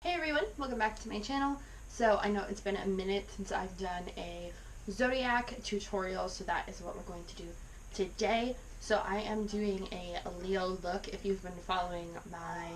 Hey everyone, welcome back to my channel. So I know it's been a minute since I've done a Zodiac tutorial, so that is what we're going to do today. So I am doing a Leo look. If you've been following my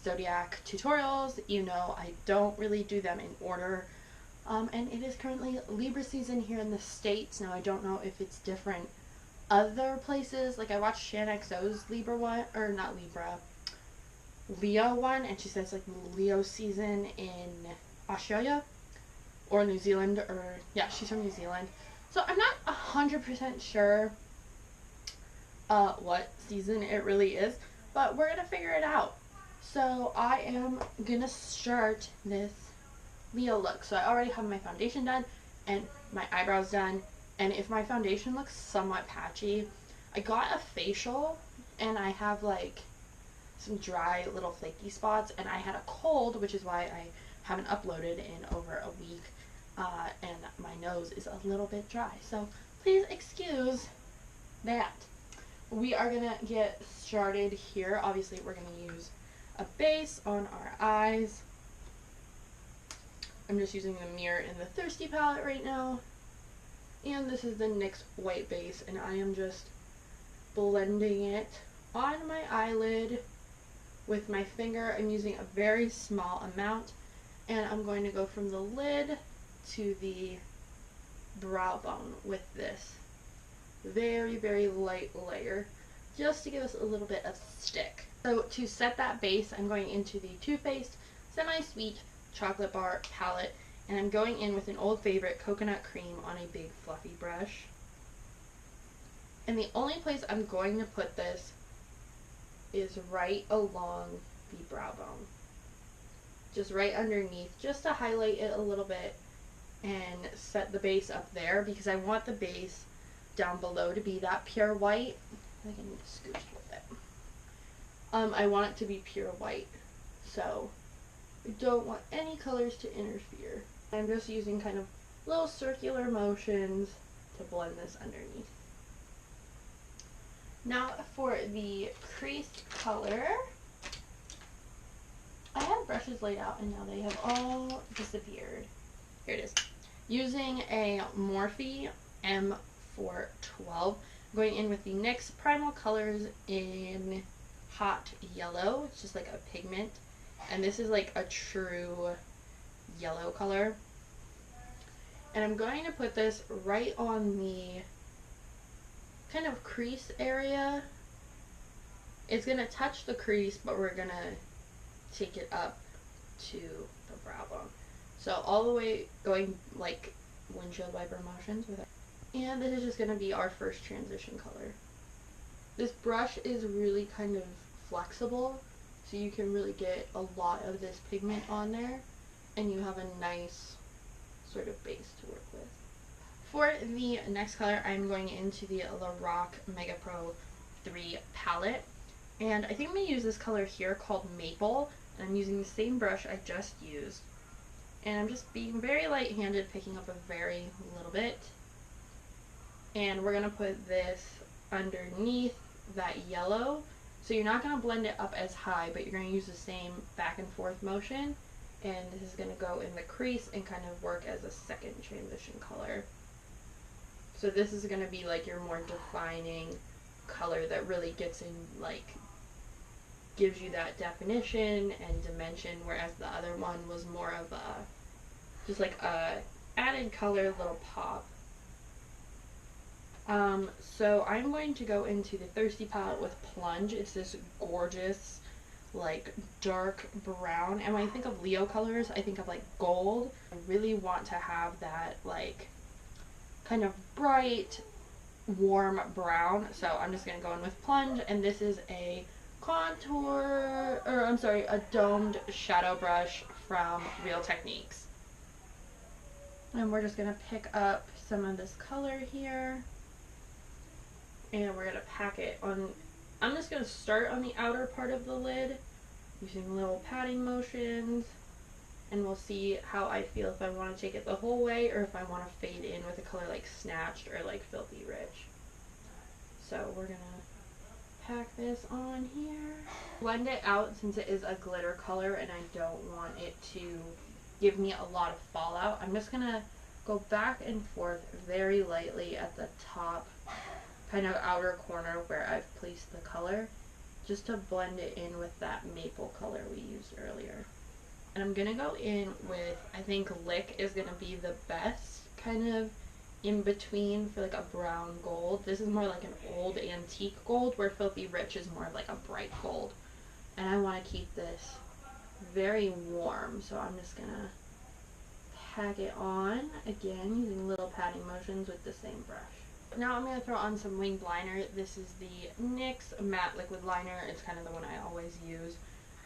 Zodiac tutorials, you know I don't really do them in order. And it is currently Libra season here in the States. Now I don't know if it's different other places. Like I watched Shan XO's Libra one, or not Libra, Leo one, and she says like Leo season in Australia or New Zealand, or yeah, she's from New Zealand. So I'm not 100% sure what season it really is, but we're gonna figure it out. So I am gonna start this Leo look. So I already have my foundation done and my eyebrows done, and if my foundation looks somewhat patchy, I got a facial and I have like some dry little flaky spots, and I had a cold, which is why I haven't uploaded in over a week, and my nose is a little bit dry, so please excuse that. We are gonna get started here. Obviously we're gonna use a base on our eyes. I'm just using the Mirror in the Thirsty palette right now, and this is the NYX white base, and I am just blending it on my eyelid with my finger. I'm using a very small amount, and I'm going to go from the lid to the brow bone with this very, very light layer, just to give us a little bit of stick. So to set that base, I'm going into the Too Faced Semi-Sweet Chocolate Bar palette, and I'm going in with an old favorite, Coconut Cream, on a big fluffy brush. And the only place I'm going to put this is right along the brow bone, just right underneath, just to highlight it a little bit and set the base up there, because I want the base down below to be that pure white. I think I need to scooch with it. I want it to be pure white, so I don't want any colors to interfere. I'm just using kind of little circular motions to blend this underneath. Now for the creased color, I had brushes laid out and now they have all disappeared. Here it is. Using a Morphe M412, I'm going in with the NYX Primal Colors in Hot Yellow. It's just like a pigment, and this is like a true yellow color. And I'm going to put this right on the kind of crease area. It's gonna touch the crease, but we're gonna take it up to the brow bone. So all the way, going like windshield wiper motions with it. And this is just gonna be our first transition color. This brush is really kind of flexible, so you can really get a lot of this pigment on there, and you have a nice sort of base to work with. For the next color, I'm going into the Lorac Mega Pro 3 palette, and I think I'm going to use this color here called Maple, and I'm using the same brush I just used, and I'm just being very light-handed, picking up a very little bit, and we're going to put this underneath that yellow, so you're not going to blend it up as high, but you're going to use the same back and forth motion, and this is going to go in the crease and kind of work as a second transition color. So this is going to be like your more defining color that really gets in, like, gives you that definition and dimension, whereas the other one was more of a, just like a added color, little pop. So I'm going to go into the Thirsty palette with Plunge. It's this gorgeous, like, dark brown, and when I think of Leo colors, I think of like gold. I really want to have that like kind of bright, warm brown, so I'm just going to go in with Plunge, and this is a contour, or I'm sorry, a domed shadow brush from Real Techniques. And we're just going to pick up some of this color here, and we're going to pack it on. I'm just going to start on the outer part of the lid, using little patting motions, and we'll see how I feel, if I want to take it the whole way or if I want to fade in with a color like Snatched or like Filthy Rich. So we're going to pack this on here. Blend it out since it is a glitter color and I don't want it to give me a lot of fallout. I'm just gonna go back and forth very lightly at the top, kind of outer corner where I've placed the color, just to blend it in with that maple color we used earlier. And I'm gonna go in with, I think Lick is gonna be the best kind of in between for like a brown gold. This is more like an old antique gold, where Filthy Rich is more of like a bright gold. And I want to keep this very warm, so I'm just gonna pack it on again using little patting motions with the same brush. Now I'm going to throw on some winged liner. This is the NYX matte liquid liner. It's kind of the one I always use.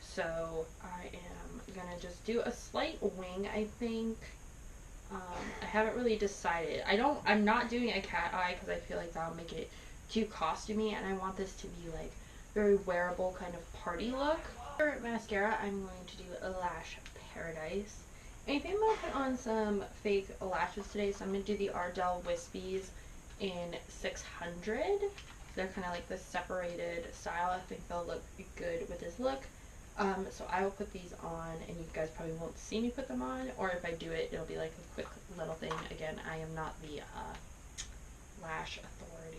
So I am going to just do a slight wing, I think. I haven't really decided. I'm not doing a cat eye because I feel like that'll make it too costumey, and I want this to be like very wearable kind of party look. For mascara, I'm going to do a Lash Paradise. And I think I'm going to put on some fake lashes today, so I'm going to do the Ardell Wispies in 600. They're kind of like the separated style. I think they'll look good with this look. So I will put these on, and you guys probably won't see me put them on, or if I do it, it'll be like a quick little thing. Again, I am not the lash authority.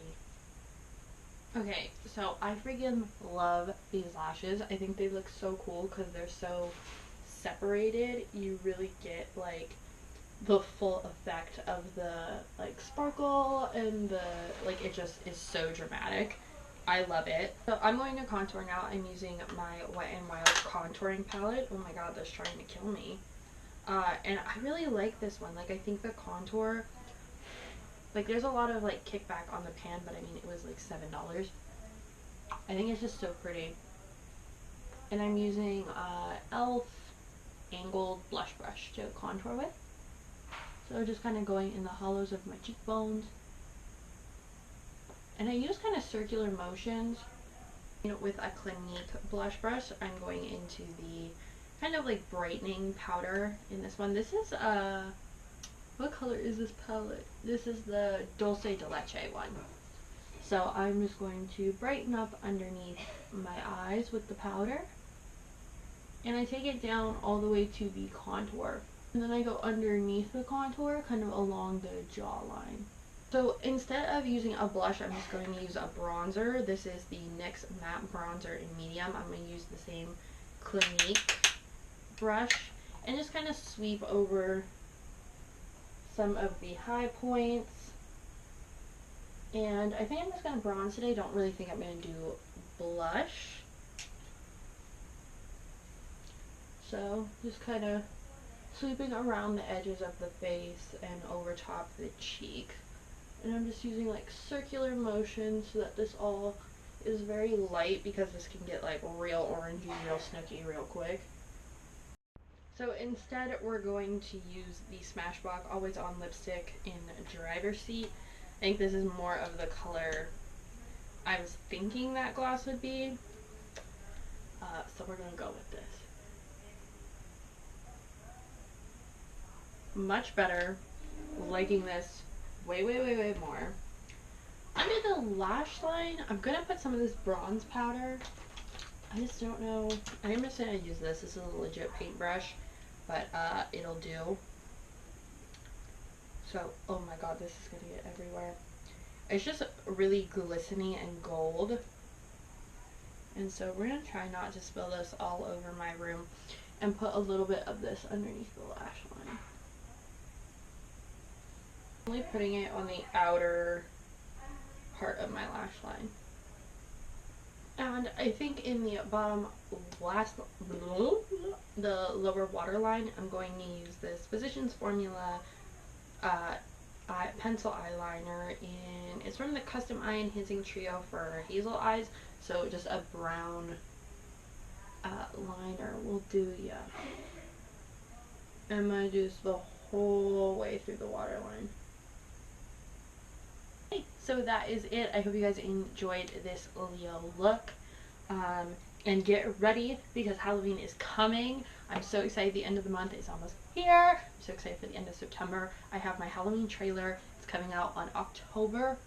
Okay, so I freaking love these lashes. I think they look so cool because they're so separated. You really get like the full effect of the like sparkle and the like, it just is so dramatic. I love it. So I'm going to contour now. I'm using my Wet n Wild contouring palette. Oh my god, that's trying to kill me. And I really like this one. Like, I think the contour, like, there's a lot of like kickback on the pan, but I mean, it was like $7. I think it's just so pretty. And I'm using e.l.f. angled blush brush to contour with. So just kind of going in the hollows of my cheekbones. And I use kind of circular motions. You know, with a Clinique blush brush, I'm going into the kind of like brightening powder in this one. This is what color is this palette? This is the Dulce de Leche one. So I'm just going to brighten up underneath my eyes with the powder. And I take it down all the way to the contour. And then I go underneath the contour, kind of along the jawline. So instead of using a blush, I'm just going to use a bronzer. This is the NYX Matte Bronzer in medium. I'm going to use the same Clinique brush and just kind of sweep over some of the high points. And I think I'm just going to bronze today. Don't really think I'm going to do blush. So just kind of sweeping around the edges of the face and over top the cheek. And I'm just using like circular motions so that this all is very light, because this can get like real orangey, real snooky real quick. So instead we're going to use the Smashbox Always On lipstick in Driver's Seat. I think this is more of the color I was thinking that gloss would be. So we're going to go with this. Much better. Liking this way more. Under the lash line, I'm gonna put some of this bronze powder. I just don't know. I'm just gonna use this. This is a legit paintbrush, but it'll do. So, oh my god, this is gonna get everywhere. It's just really glistening and gold. And so we're gonna try not to spill this all over my room and put a little bit of this underneath the lash line. Only putting it on the outer part of my lash line. And I think in the bottom the lower waterline, I'm going to use this Physicians Formula pencil eyeliner, and it's from the Custom Eye Enhancing Trio for hazel eyes. So just a brown liner will do ya. I'm going to do this the whole way through the waterline. So that is it. I hope you guys enjoyed this Leo look. And get ready because Halloween is coming. I'm so excited. The end of the month is almost here. I'm so excited for the end of September. I have my Halloween trailer. It's coming out on October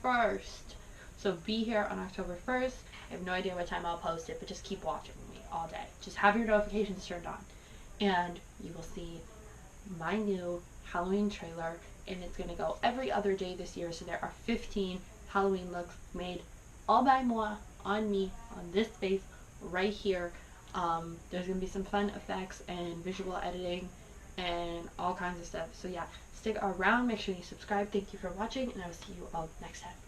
1st. So be here on October 1st. I have no idea what time I'll post it, but just keep watching me all day. Just have your notifications turned on. And you will see my new Halloween trailer, and it's going to go every other day this year. So there are 15 Halloween looks made all by moi, on me, on this space, right here. There's going to be some fun effects and visual editing and all kinds of stuff. So yeah, stick around, make sure you subscribe. Thank you for watching, and I will see you all next time.